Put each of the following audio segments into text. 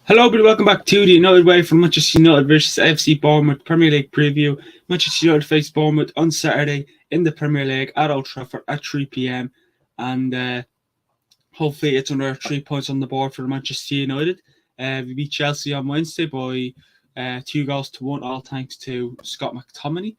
Hello, everybody. Welcome back to the United Way from Manchester United versus AFC Bournemouth Premier League preview. Manchester United face Bournemouth on Saturday in the Premier League at Old Trafford at 3 p.m. And hopefully it's another 3 points on the board for Manchester United. We beat Chelsea on Wednesday by 2-1, all thanks to Scott McTominay.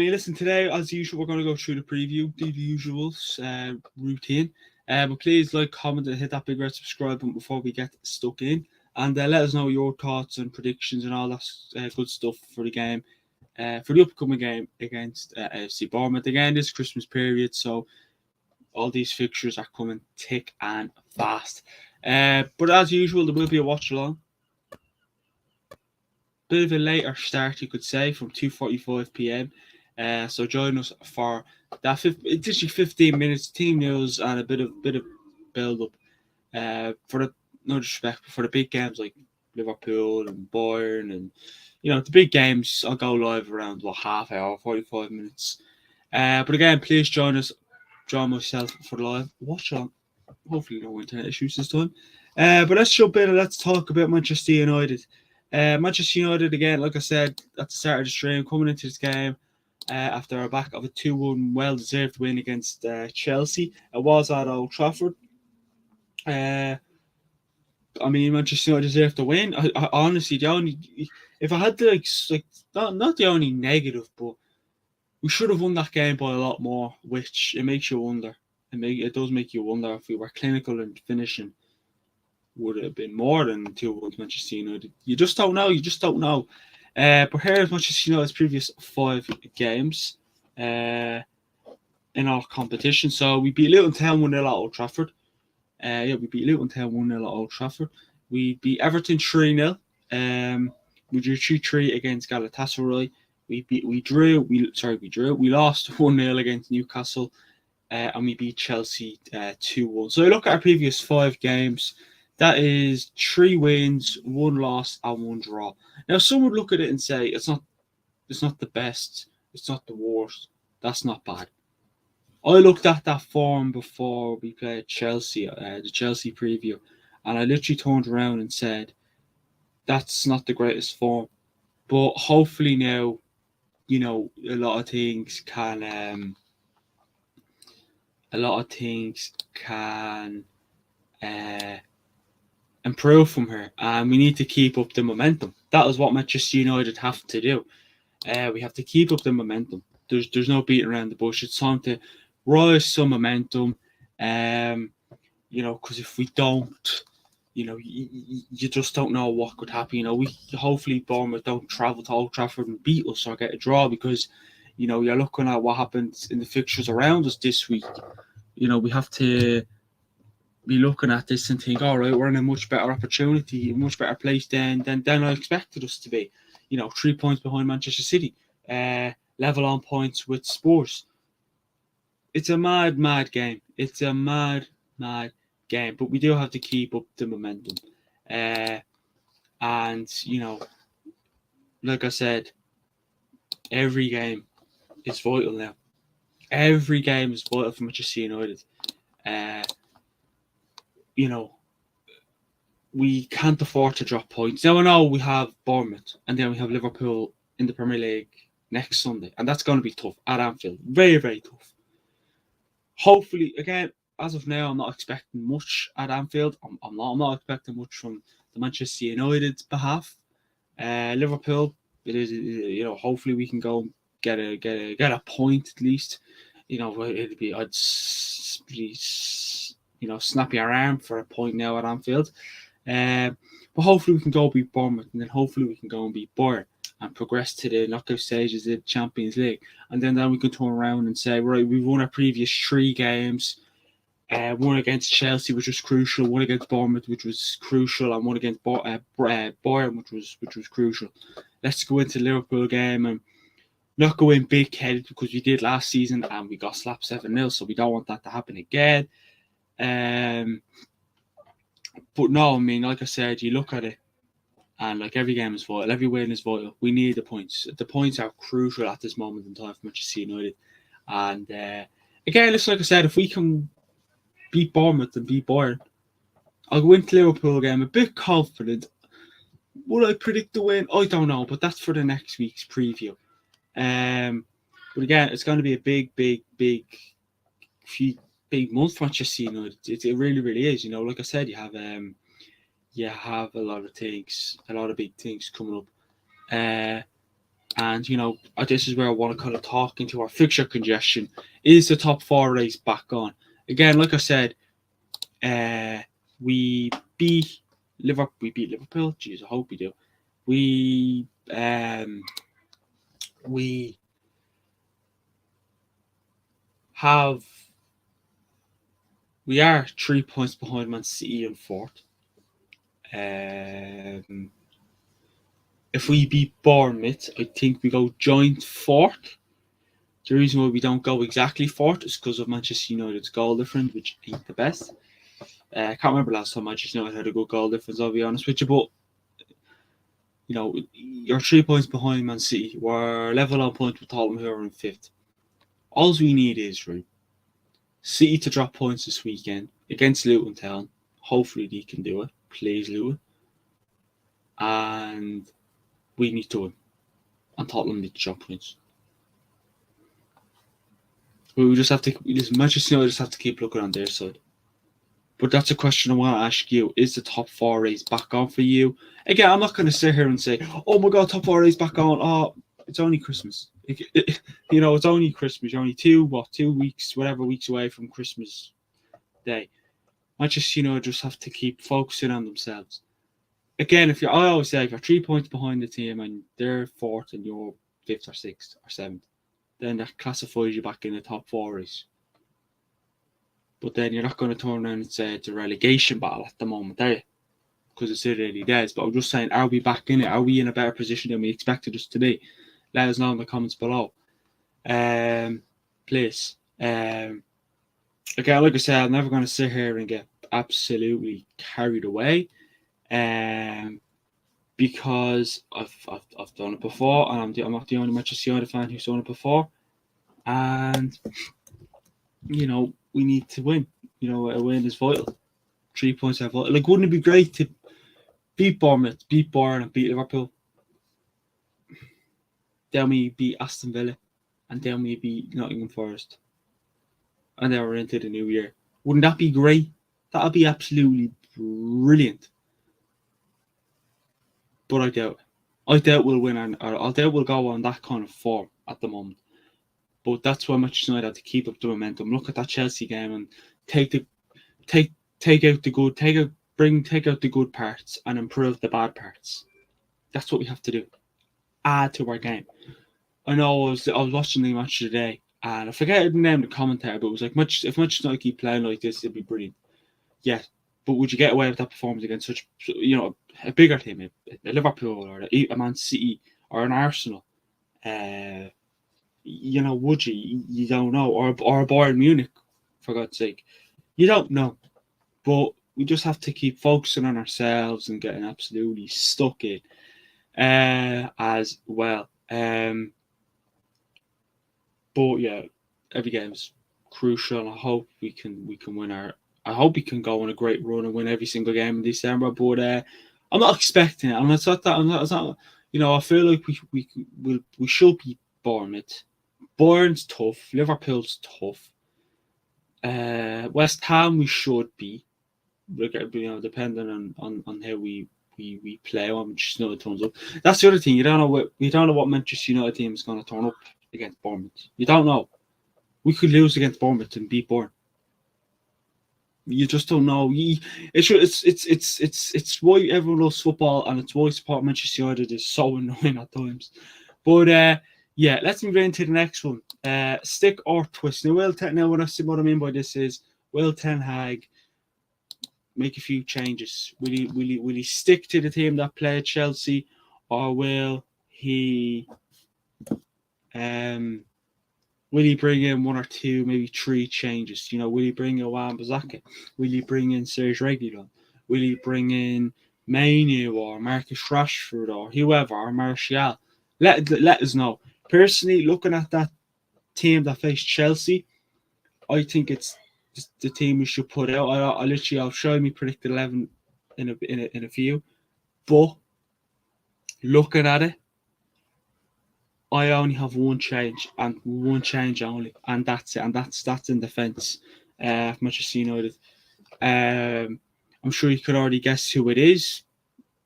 Listen, today, as usual, we're going to go through the preview, the usual routine. But please like, comment, and hit that big red subscribe button before we get stuck in. And let us know your thoughts and predictions and all that good stuff for the game, for the upcoming game against AFC Bournemouth. Again, this Christmas period, so all these fixtures are coming thick and fast. But as usual, there will be a watch along. Bit of a later start, you could say, from 2:45 p.m. So join us for that. It's literally 15 minutes, team news, and a bit of build up. For the no disrespect, but for the big games like Liverpool and Bayern, and the big games, I'll go live around half hour, 45 minutes. But again, please join myself for the live watch on. Hopefully, no internet issues this time. But let's jump in and let's talk about Manchester United. Manchester United, again, like I said at the start of the stream, coming into this game after our back of a 2-1 well-deserved win against Chelsea. It was at Old Trafford. Manchester United deserved the win. I honestly, if I had to not the only negative, but we should have won that game by a lot more, which it makes you wonder. It does make you wonder if we were clinical in finishing. Would it have been more than 2-1 Manchester United? You just don't know. But here's Manchester United's previous 5 games in our competition. So we beat Luton Town 1-0 at Old Trafford. We beat Luton Town 1-0 at Old Trafford. We beat Everton 3-0. We drew 3-3 against Galatasaray. We drew. We lost 1-0 against Newcastle. And we beat Chelsea 2-1. So look at our previous 5 games. That is 3 wins, 1 loss, and 1 draw. Now, some would look at it and say it's not the best, it's not the worst. That's not bad. I looked at that form before we played Chelsea, the Chelsea preview, and I literally turned around and said, that's not the greatest form. But hopefully now, a lot of things can improve from here, and we need to keep up the momentum. That is what Manchester United have to do. We have to keep up the momentum. There's no beating around the bush. It's time to rise some momentum. Because if we don't, you just don't know what could happen. We hopefully Bournemouth don't travel to Old Trafford and beat us or get a draw, because you're looking at what happens in the fixtures around us this week. We have to be looking at this and think, all right, we're in a much better opportunity, a much better place than I expected us to be. 3 points behind Manchester City, level on points with Spurs. It's a mad game. It's a mad game, but we do have to keep up the momentum. Like I said, every game is vital now. Every game is vital for Manchester United. We can't afford to drop points. Now I know we have Bournemouth and then we have Liverpool in the Premier League next Sunday, and that's going to be tough at Anfield. Very, very tough. Hopefully, again, as of now, I'm not expecting much at Anfield. I'm not expecting much from the Manchester United's behalf. Liverpool, it is. Hopefully we can go and get a point at least. It'd be snap your arm for a point now at Anfield. But hopefully we can go beat Bournemouth, and then hopefully we can go and beat Bayern and progress to the knockout stages of the Champions League. And then we can turn around and say, right, we've won our previous 3 games. One against Chelsea, which was crucial. One against Bournemouth, which was crucial, and one against Bayern, which was crucial. Let's go into the Liverpool game and not go in big-headed, because we did last season and we got slapped 7-0, so we don't want that to happen again. But no, like I said, you look at it, and every game is vital, every win is vital. We need the points. The points are crucial at this moment in time for Manchester United. And again, like I said, if we can beat Bournemouth and beat Bayern. I'll go into Liverpool game a bit confident. Would I predict the win? I don't know, but that's for the next week's preview. But again, it's going to be a big month for Manchester United. It really, really is. Like I said, you have a lot of things, a lot of big things coming up. And this is where I want to kind of talk into our fixture congestion. Is the top 4 race back on? Again, like I said, we beat Liverpool. Jeez, I hope we do. We are 3 points behind Man City in 4th. If we beat Bournemouth, I think we go joint 4th. The reason why we don't go exactly 4th is because of Manchester United's goal difference, which ain't the best. I can't remember last time Manchester United had a good goal difference, I'll be honest with you. But, you're 3 points behind Man City. We're level on points with Tottenham, who are in 5th. All we need is, right, City to drop points this weekend against Luton Town. Hopefully they can do it. Please, Luton. And we need to win. And Tottenham need to drop points. We just have to, Manchester United just have to keep looking on their side. But that's a question I want to ask you. Is the top 4 race back on for you? Again, I'm not going to sit here and say, oh my God, top 4 race back on. Oh, it's only Christmas. It's only Christmas. You're only 2 weeks, whatever weeks away from Christmas Day. Manchester United just have to keep focusing on themselves. Again, I always say, if you're 3 points behind the team and they're 4th and you're 5th or 6th or 7th, then that classifies you back in the top 4 race. But then you're not going to turn around and say it's a relegation battle at the moment, are you? Because it's early days. But I'm just saying, are we back in it? Are we in a better position than we expected us to be? Let us know in the comments below. Please. Again, like I said, I'm never going to sit here and get absolutely carried away. Because I've done it before, and I'm not the only Manchester United fan who's done it before. And, we need to win. A win is vital. 3 points are vital. Wouldn't it be great to beat Bournemouth, beat Bayern, and beat Liverpool? Then we beat Aston Villa, and then we beat Nottingham Forest. And then we're into the new year. Wouldn't that be great? That would be absolutely brilliant. But I doubt it. I doubt we'll win, I doubt we'll go on that kind of form at the moment. But that's why Manchester United have to keep up the momentum. Look at that Chelsea game and take out the good parts and improve the bad parts. That's what we have to do. Add to our game. I know I was watching the match today, and I forget the name of the commentator, but it was like, if Manchester United keep playing like this, it'd be brilliant. Yeah, but would you get away with that performance against such, a bigger team, a Liverpool or a Man City or an Arsenal? Would you? You don't know. Or a Bayern Munich, for God's sake. You don't know. But we just have to keep focusing on ourselves and getting absolutely stuck in as well. But yeah, every game's crucial. I hope we can win I hope we can go on a great run and win every single game in December. But I'm not expecting it. I'm not. I feel like we should beat Bournemouth. Bayern's tough. Liverpool's tough. West Ham we should be. Depending on how we play. I'm just not turns up. That's the other thing. You don't know what Manchester United team is going to turn up against Bournemouth. You don't know. We could lose against Bournemouth and beat Bournemouth. You just don't know. It's why everyone loves football, and it's why support Manchester United is so annoying at times. But yeah, let's move into the next one. Stick or twist. Now, what I mean by this is, will Ten Hag make a few changes? Will he stick to the team that played Chelsea, or will he bring in 1 or 2, maybe 3 changes? Will he bring in Wan-Bissaka? Will he bring in Serge Reguilon? Will he bring in Manu or Marcus Rashford or whoever, or Martial? Let us know. Personally, looking at that team that faced Chelsea, I think it's the team we should put out. I'll show me predicted 11 in a few, but looking at it, I only have one change only, and that's it, and that's in defence. Manchester United. I'm sure you could already guess who it is.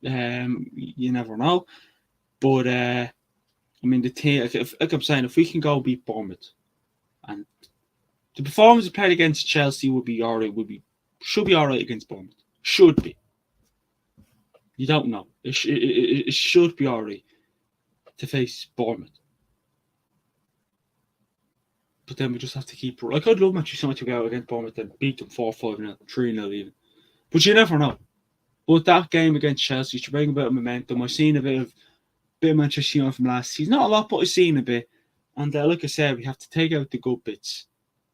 You never know, but I mean the team. Like I'm saying, if we can go beat Bournemouth, and the performance we played against Chelsea would be alright. Should be alright against Bournemouth. Should be. You don't know. It should be alright to face Bournemouth. But then we just have to keep. Like, I'd love Manchester United to go out against Bournemouth and beat them 4-5-0, 3-0 even. But you never know. But that game against Chelsea should bring a bit of momentum. I've seen a bit of Manchester United from last season. Not a lot, but I've seen a bit. And like I said, we have to take out the good bits.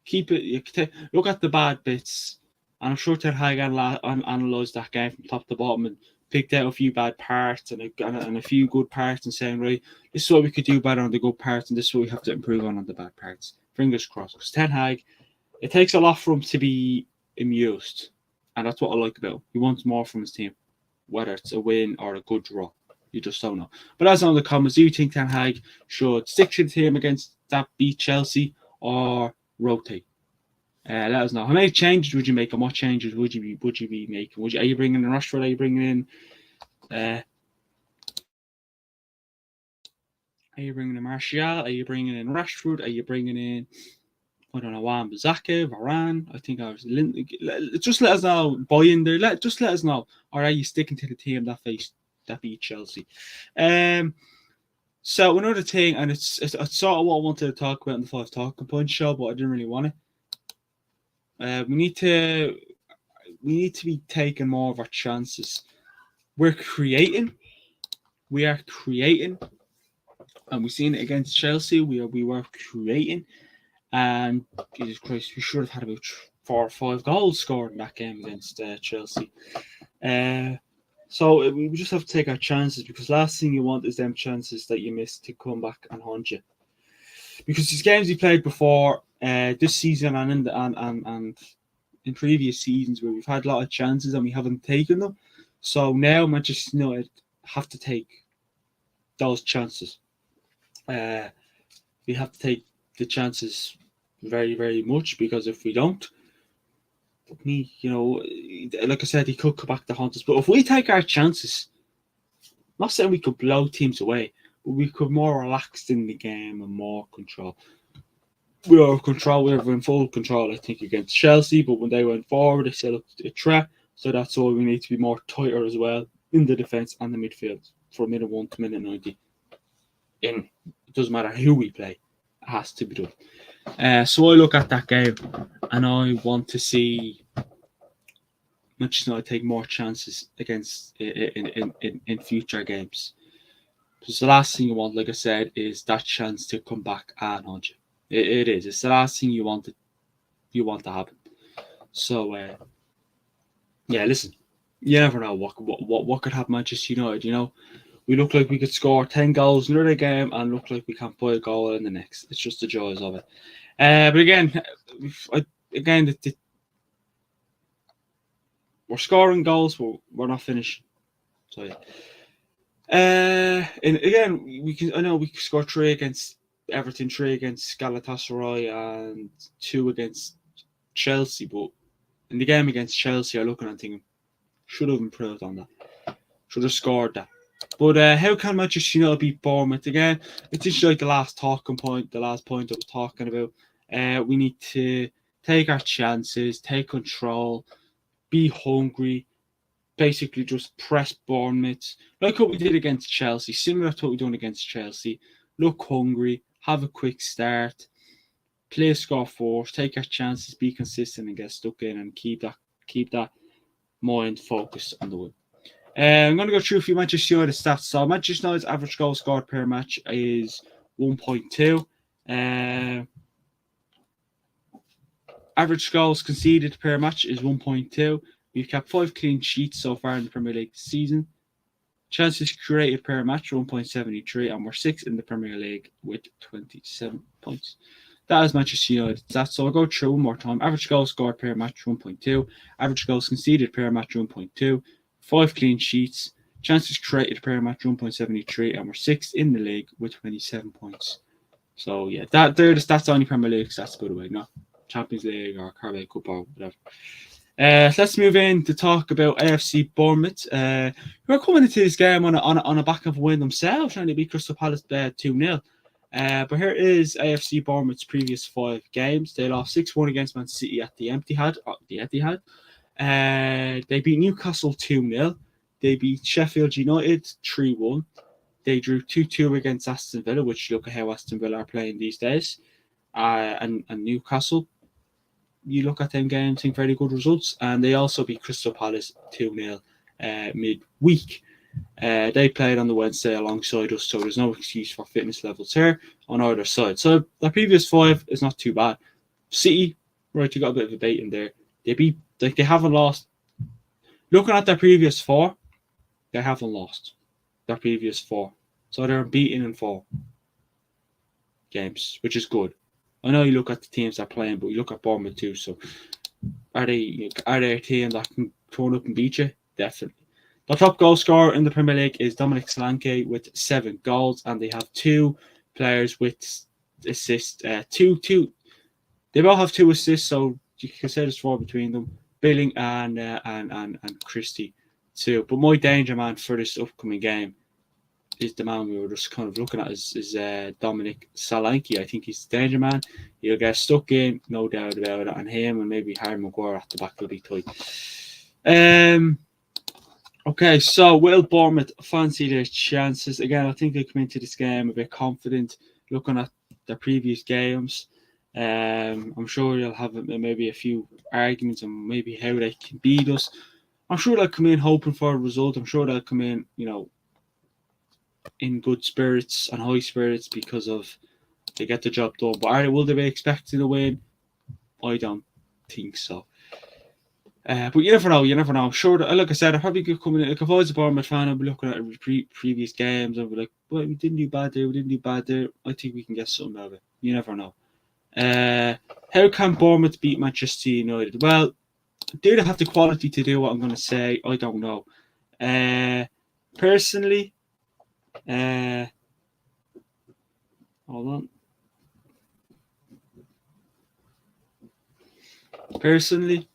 Keep it. Look at the bad bits. And I'm sure Ten Hag analysed that game from top to bottom and picked out a few bad parts and a few good parts and saying, right, this is what we could do better on the good parts and this is what we have to improve on the bad parts. Fingers crossed. Because Ten Hag, it takes a lot for him to be amused. And that's what I like about him. He wants more from his team, whether it's a win or a good draw. You just don't know. But as on the comments, do you think Ten Hag should stick to the team against that beat Chelsea or rotate? Let us know. How many changes would you make, and what changes would you be making? Are you bringing in Rashford? Are you bringing in? Are you bringing in Martial? Are you bringing in Rashford? Are you bringing in? I don't know, Wan-Bissaka, Varane. I think I was. Just let us know. Buy in there. Just let us know. Or are you sticking to the team that beat Chelsea? So another thing, and it's sort of what I wanted to talk about in the 5 Talking Points show, but I didn't really want it. We need to be taking more of our chances. We are creating, and we've seen it against Chelsea. We were creating, and Jesus Christ, we should have had about 4 or 5 goals scored in that game against Chelsea. So we just have to take our chances, because last thing you want is them chances that you miss to come back and haunt you. Because these games we played before this season and in previous seasons where we've had a lot of chances and we haven't taken them. So now Manchester United have to take those chances. We have to take the chances very, very much, because if we don't, like I said, he could come back to haunt us. But if we take our chances, I'm not saying we could blow teams away, but we could more relaxed in the game and more control. We were in full control, I think, against Chelsea, but when they went forward, they still looked a threat. So that's why we need to be more tighter as well in the defence and the midfield from minute 1 to minute 90. It doesn't matter who we play, it has to be done. So I look at that game and I want to see Manchester United take more chances against in future games. Because the last thing you want, like I said, is that chance to come back and haunt you. It is. It's the last thing you want to happen. So listen, you never know what could happen Manchester United. We look like we could score 10 goals in another game and look like we can't put a goal in the next. It's just the joys of it. But again, we're scoring goals, but we're not finishing. So yeah. And again, we can score 3 against Everton, 3 against Galatasaray, and 2 against Chelsea. But in the game against Chelsea, I'm looking and thinking, should have improved on that. Should have scored that. But how can Manchester United beat Bournemouth again? It's just like the last point I was talking about. We need to take our chances, take control, be hungry, basically just press Bournemouth, like what we did against Chelsea, similar to what we've done against Chelsea. Look hungry, have a quick start, play score force, take our chances, be consistent and get stuck in, and keep that mind focused on the win. I'm going to go through a few Manchester United stats. So Manchester United's average goal scored per match is 1.2. Average goals conceded per match is 1.2. We've kept 5 clean sheets so far in the Premier League this season. Chances created per match 1.73, and we're 6th in the Premier League with 27 points. That is Manchester United stats. So I'll go through one more time. Average goals scored per match 1.2. Average goals conceded per match 1.2. 5 clean sheets. Chances created per match 1.73, and we're sixth in the league with 27 points. So yeah, they're the stats on the Premier League stats, by the way, not Champions League or Carabao Cup or whatever. Let's move in to talk about AFC Bournemouth. Who are coming into this game on a back of a win themselves, trying to beat Crystal Palace 2-0. But here is AFC Bournemouth's previous 5 games. They lost 6-1 against Man City at the Etihad. They beat Newcastle 2-0. They beat Sheffield United 3-1. They drew 2-2 against Aston Villa, which look at how Aston Villa are playing these days. And Newcastle, you look at them games, think very good results. And they also beat Crystal Palace 2-0 midweek. They played on the Wednesday alongside us, so there's no excuse for fitness levels here on either side. So the previous 5 is not too bad. City, right, you got a bit of a bait in there. They haven't lost. Looking at their previous 4, they haven't lost their previous 4. So they're beaten in 4 games, which is good. I know you look at the teams they're playing, but you look at Bournemouth too. So are they a team that can turn up and beat you? Definitely. The top goal scorer in the Premier League is Dominic Solanke with 7 goals, and they have 2 players with assists. They both have 2 assists, so you can say there's 4 between them. Billing and Christie too. But my danger man for this upcoming game is the man we were just kind of looking at is Dominic Solanke. I think he's the danger man. He'll get stuck in, no doubt about it. And him and maybe Harry Maguire at the back will be tight. Okay, so will Bournemouth fancy their chances? Again, I think they come into this game a bit confident, looking at their previous games. I'm sure they'll have maybe a few arguments on maybe how they can beat us. I'm sure they'll come in hoping for a result. I'm sure they'll come in, in good spirits and high spirits because of they get the job done. But will they be expecting a win? I don't think so. But you never know. I'm sure that, like I said, I probably could come in. Like if I was a Bournemouth fan, I'd be looking at previous games. I'd be like, well, we didn't do bad there. I think we can get something out of it. You never know. How can Bournemouth beat Manchester United? Well, do they have the quality to do what I'm going to say? I don't know. Personally, hold on. Personally,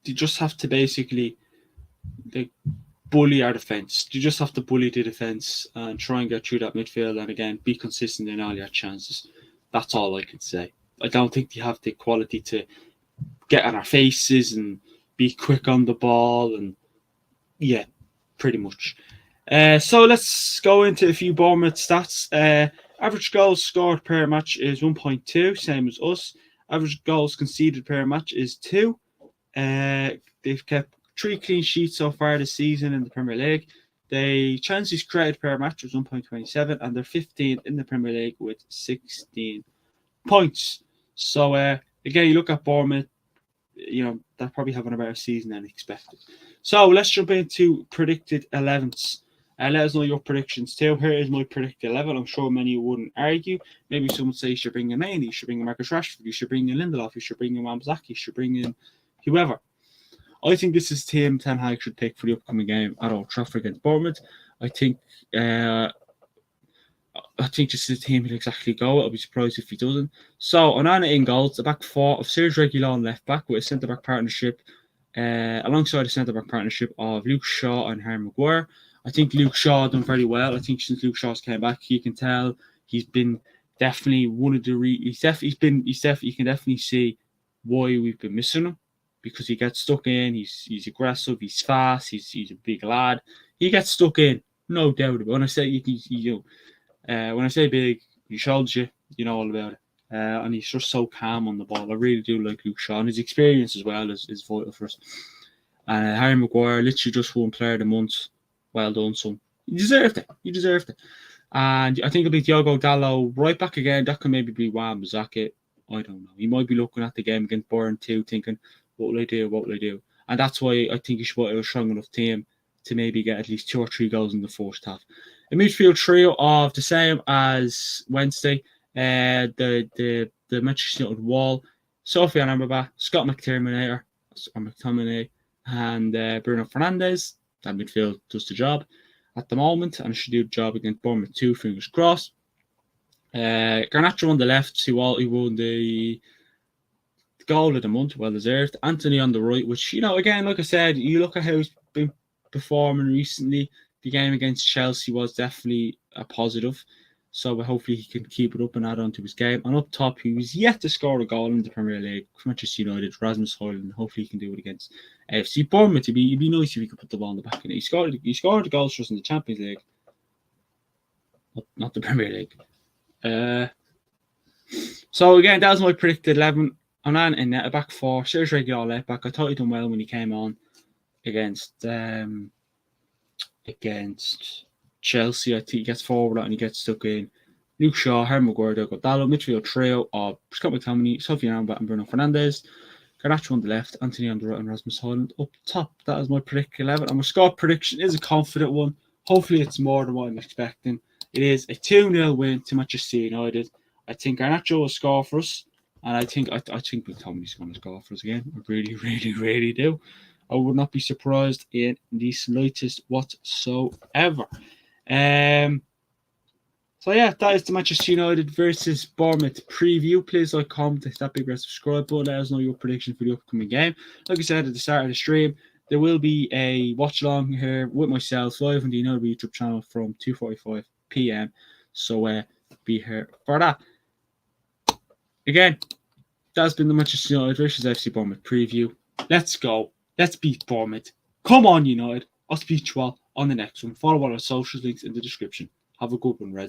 you just have to basically bully our defence. You just have to bully the defence and try and get through that midfield, and again, be consistent in all your chances. That's all I can say. I don't think they have the quality to get on our faces and be quick on the ball, and yeah, pretty much. So let's go into a few Bournemouth stats. Average goals scored per match is 1.2, same as us. Average goals conceded per match is 2. They've kept 3 clean sheets so far this season in the Premier League. They chances created per match was 1.27, and they're 15th in the Premier League with 16 points. So again, you look at Bournemouth, they're probably having a better season than expected. So let's jump into predicted 11s. Let us know your predictions too. Here is my predicted 11. I'm sure many wouldn't argue. Maybe someone say you should bring in Mainey, you should bring in Marcus Rashford, you should bring in Lindelof, you should bring in Wan-Bissaka, you should bring in whoever. I think this is the team Ten Hag should pick for the upcoming game at Old Trafford against Bournemouth. I think this is the team he'll exactly go. I'll be surprised if he doesn't. So, Onana in goals, the back 4 of Serge Reguilon left back with a centre-back partnership, alongside a centre-back partnership of Luke Shaw and Harry Maguire. I think Luke Shaw done very well. I think since Luke Shaw's came back, you can tell he's been definitely one of the you can definitely see why we've been missing him, because he gets stuck in. He's aggressive. He's fast. He's a big lad. He gets stuck in, no doubt about it. When I say when I say big, he shows you know all about it. And he's just so calm on the ball. I really do like Luke Shaw, and his experience as well is vital for us. Harry Maguire, literally just won Player of the Month. Well done, son. You deserved it. And I think it'll be Diogo Dalot right back again. That could maybe be Wan-Bissaka. I don't know. He might be looking at the game against Bournemouth too, thinking, what will I do? And that's why I think he should put a strong enough team to maybe get at least 2 or 3 goals in the first half. A midfield trio of the same as Wednesday. The Manchester United wall, Sofiane Amrabat, Scott McTominay, and Bruno Fernandes. That midfield does the job at the moment, and should do the job against Bournemouth too. Fingers crossed. Garnacho on the left, who won the goal of the month, well deserved. Anthony on the right, which, again, like I said, you look at how he's been performing recently. The game against Chelsea was definitely a positive. So hopefully he can keep it up and add on to his game. And up top, he was yet to score a goal in the Premier League. Manchester United, Rasmus Højlund. Hopefully he can do it against AFC Bournemouth. It'd be nice if he could put the ball in the back. He scored the goals for us in the Champions League. Not the Premier League. So again, that was my predicted 11. Onan in net, a back four. Serge Reguilon left back. I thought he done well when he came on against Chelsea. I think he gets forward and he gets stuck in. Luke Shaw, Harry Maguire, Diogo Dalot, midfield trio of Scott McTominay, Sofiane Amrabat, and Bruno Fernandes. Garnacho on the left, Anthony on the right, and Rasmus Højlund up top. That is my predicted 11. And my score prediction is a confident one. Hopefully, it's more than what I'm expecting. It is a 2-0 win to Manchester United. I think Garnacho will score for us. And I think McTominay's going to score for us again. I really, really, really do. I would not be surprised in the slightest whatsoever. So yeah, that is the Manchester United versus Bournemouth preview. Please like, comment, hit that big red subscribe button. Let us know your prediction for the upcoming game. Like I said at the start of the stream, there will be a watch along here with myself live on the United YouTube channel from 2:45 p.m. So be here for that. Again, that's been the Manchester United versus FC Bournemouth preview. Let's go. Let's beat Bournemouth. Come on, United. I'll speak to you all on the next one. Follow all our social links in the description. Have a good one, Reds.